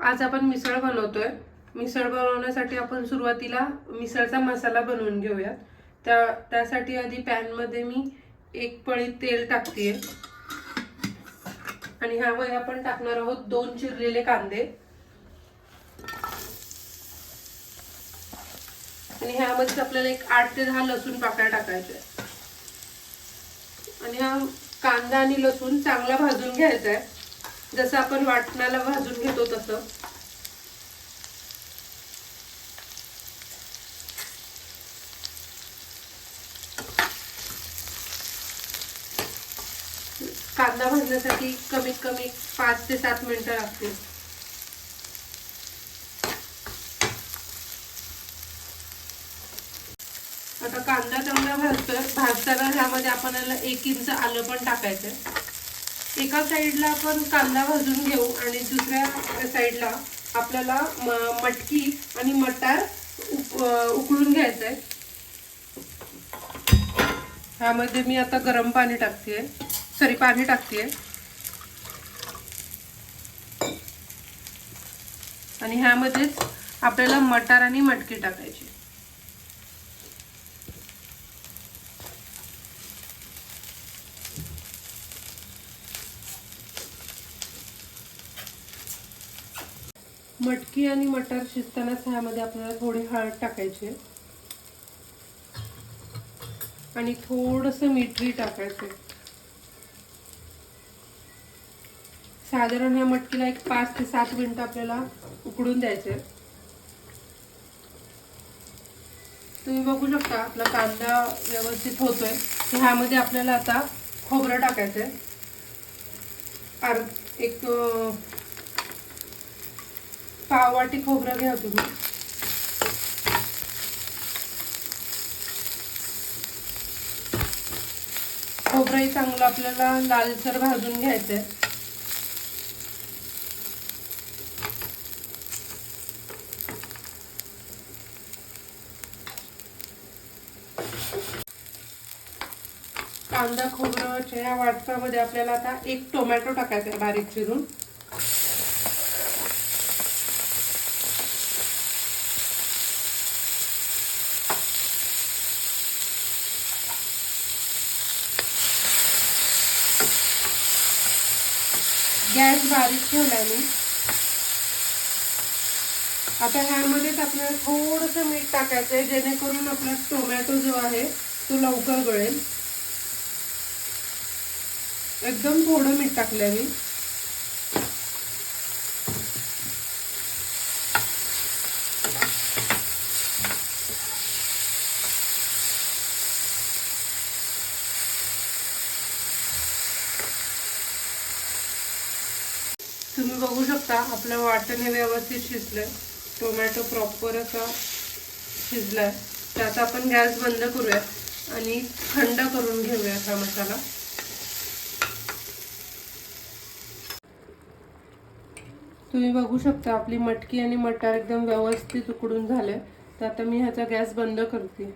आज आपण मिसळ बनवतोय। मिसळ बनवण्यासाठी आपण सुरुवातीला मिसळचा मसाला बनवून घेऊयात। त्यासाठी आधी पॅन मध्ये मी एक पळी तेल टाकतेय आणि ह्यामध्ये आपण टाकणार आहोत 2 चिरलेले कांदे आणि ह्यामध्ये आपल्याला एक 8 ते 10 लसूण पाकळ्या टाकायचे आणि हा कांदा आणि लसूण चांगला भाजून घ्यायचा आहे, जसं आपण वाटणाला भाजून घेतो तसं। कांदा भाजण्यासाठी कमीत कमी 5 ते 7 मिनिटं लागतील। आता कांदा चांगला भाजताना ह्यामध्ये आपल्याला 1 इंच आलं पण टाकायचं। एका साईडला आपण कांदा भाजून घेऊ आणि दुसऱ्या साईडला आपल्याला मटकी आणि मटार उकळून घ्यायचंय। ह्यामध्ये मी आता गरम पाणी टाकतेय, पाणी टाकतेय आणि ह्यामध्येच आपल्याला मटार आणि मटकी टाकायची। मटकी आणि मटार शिजतानाच ह्यामध्ये आपल्याला थोडी हळद टाकायची आणि थोडंसं मीठही टाकायचं। साधारण ह्या मटकीला एक 5 ते 7 मिनिटं आपल्याला उकडून द्यायचे। तुम्ही बघू शकता आपला कांदा व्यवस्थित होतोय। ह्यामध्ये आपल्याला आता खोबरं टाकायचंय। एक पाव वाटी खोबरं घ्या तुम्ही। खोबरंही चांगलं आपल्याला लालसर भाजून घ्यायचंय। कांदा खोबऱ्याच्या या वाटपामध्ये आपल्याला आता 1 टोमॅटो टाकायचा आहे बारीक चिरून। गॅस बारीक ठेवलाय मी। आता ह्यामध्येच आपल्याला थोडंसं मीठ टाकायचं आहे, जेणेकरून आपला टोमॅटो जो आहे तो लवकर गळेल। एकदम थोडं मीठ टाकलंय मी। तुम्ही बघू शकता आपलं वाटण हे व्यवस्थित शिजलंय, टोमॅटो प्रॉपर असा शिजलाय। त्याचा आपण गॅस बंद करूया आणि थंड करून घेऊया हा मसाला। तुम्ही बघू शकता आपली मटकी आणि मटार एकदम व्यवस्थित उकडून झाले। तर आता मी ह्याचा गॅस बंद करते।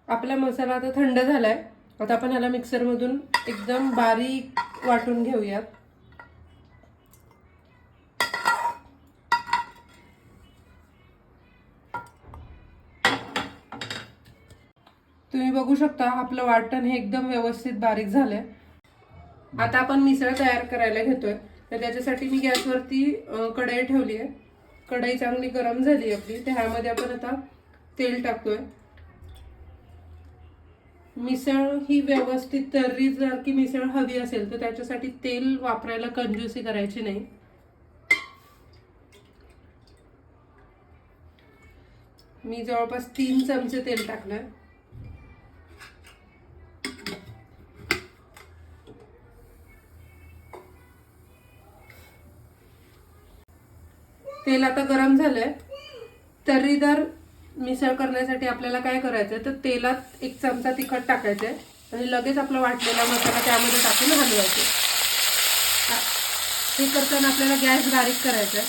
आपला मसाला आता थंड झालाय। आता आपण ह्याला मिक्सर मधून एकदम बारीक वाटून घेऊयात। तुम्ही बघू शकता आपलं वाटण हे एकदम व्यवस्थित बारीक झालंय। आता आपण मिसळ तयार करायला घेतोय। तर त्याच्यासाठी मी गॅसवरती कढई ठेवली आहे। कढई चांगली गरम झाली आपली। तर ह्यामध्ये आपण आता तेल टाकतोय। मिसळ ही व्यवस्थित तर्रीसारखी मिसळ हवी असेल तर त्याच्यासाठी तेल वापरायला कंजूसी करायची नाही। मी जवळपास 3 चमचे तेल टाकलंय। तेल आता गरम झालंय। तर्रीदार मिसळ करण्यासाठी आपल्याला काय करायचंय तर तेलात 1 चमचा तिखट टाकायचंय आणि लगेच आपला वाटलेला मसाला त्यामध्ये टाकून हलवायचा। हे करताना आपल्याला गॅस बारीक करायचा आहे।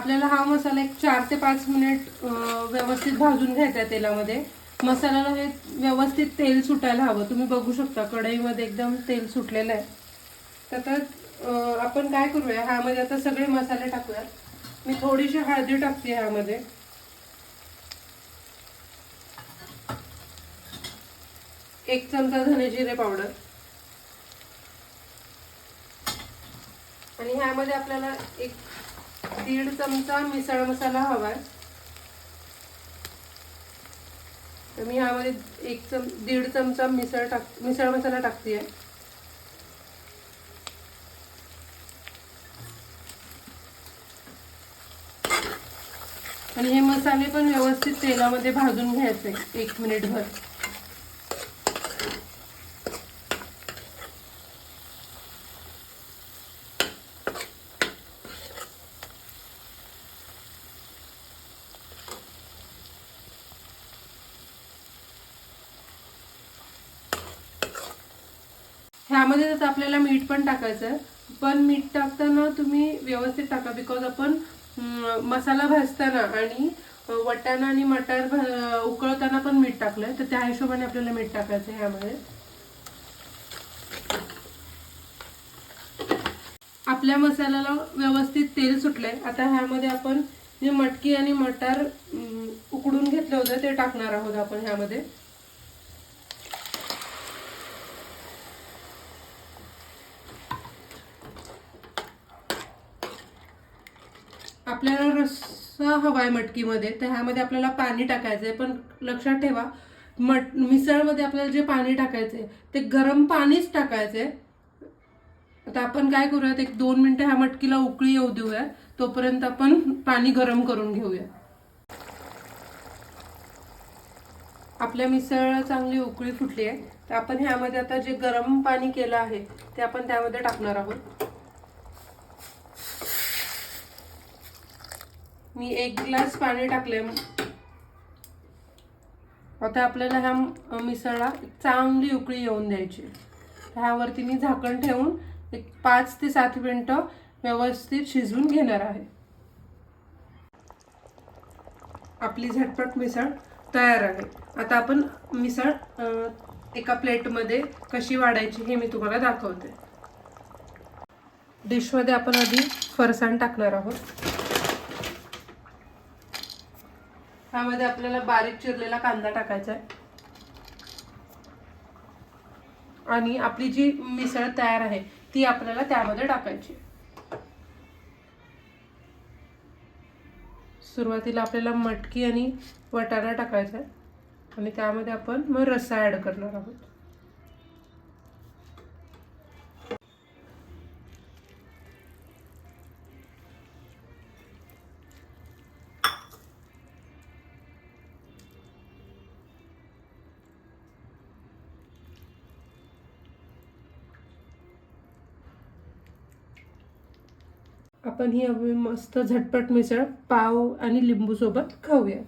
आपल्याला हा मसाला एक 4 ते 5 मिनिट व्यवस्थित भाजून घ्यायचा आहे तेलामध्ये. मसाल्याला हे व्यवस्थित तेल सुटायला हवं. तुम्ही बघू शकता कढईमध्ये एकदम तेल सुटलेलं आहे. तर आपण काय करूया, ह्यामध्ये आता सगळे मसाले टाकूया. मी थोडीशी हळदी टाकते ह्यामध्ये. एक चमचा धने जिरे पावडर. आणि ह्यामध्ये आपल्याला एक 1.5 चमचा मिसळ मसाला हवाय. तर मी ह्यामध्ये 1.5 चमचा मिसळ मसाला टाकते. आणि हे मसाले पण व्यवस्थित तेलामध्ये भाजून घ्यायचे 1 मिनिटभर. ह्यामध्ये तर आपल्याला मीठ पण टाकायचं आहे, पण मीठ टाकताना तुम्ही व्यवस्थित टाका. बिकॉज आपण मसाला भाजताना आणि वाटाणा आणि मटार उकळताना पण मीठ टाकलंय, तर त्या हिशोबाने आपल्याला मीठ टाकायचं आहे ह्यामध्ये. आपल्या मसाल्याला व्यवस्थित तेल सुटलंय. आता ह्यामध्ये आपण जे मटकी आणि मटार उकडून घेतलं होतं ते टाकणार आहोत आपण ह्यामध्ये. आपल्याला रस्सा हवाय मटकीमध्ये, तर ह्यामध्ये आपल्याला पाणी टाकायचंय. पण लक्षात ठेवा, मिसळमध्ये आपल्याला जे पाणी टाकायचंय ते गरम पाणीच टाकायचंय. आता आपण काय करूयात, 1-2 मिनिटं ह्या मटकीला उकळी येऊ देऊया. तोपर्यंत आपण पाणी गरम करून घेऊया. आपल्या मिसळ चांगली उकळी फुटली आहे, तर आपण ह्यामध्ये आता जे गरम पाणी केलं आहे ते आपण त्यामध्ये टाकणार आहोत. मी 1 ग्लास पाणी टाकले. आता आपल्याला ह्या मिसळला चांगली उकळी येऊन द्यायची. ह्यावरती मी झाकण ठेवून एक 5 ते 7 मिनिटं व्यवस्थित शिजवून घेणार आहे. आपली झटपट मिसळ तयार आहे. आता आपण मिसळ एका प्लेटमध्ये कशी वाढायची हे मी तुम्हाला दाखवते. डिशमध्ये आपण आधी फरसाण टाकणार आहोत. ह्यामध्ये आपल्याला बारीक चिरलेला कांदा टाकायचा आहे. आणि आपली जी मिसळ तयार आहे ती आपल्याला त्यामध्ये टाकायची. सुरुवातीला आपल्याला मटकी आणि वाटाणा टाकायचा आहे आणि त्यामध्ये आपण मग रस्सा ॲड करणार आहोत. आपण ही मस्त झटपट मिसळ पाव आणि लिंबू सोबत खाऊया.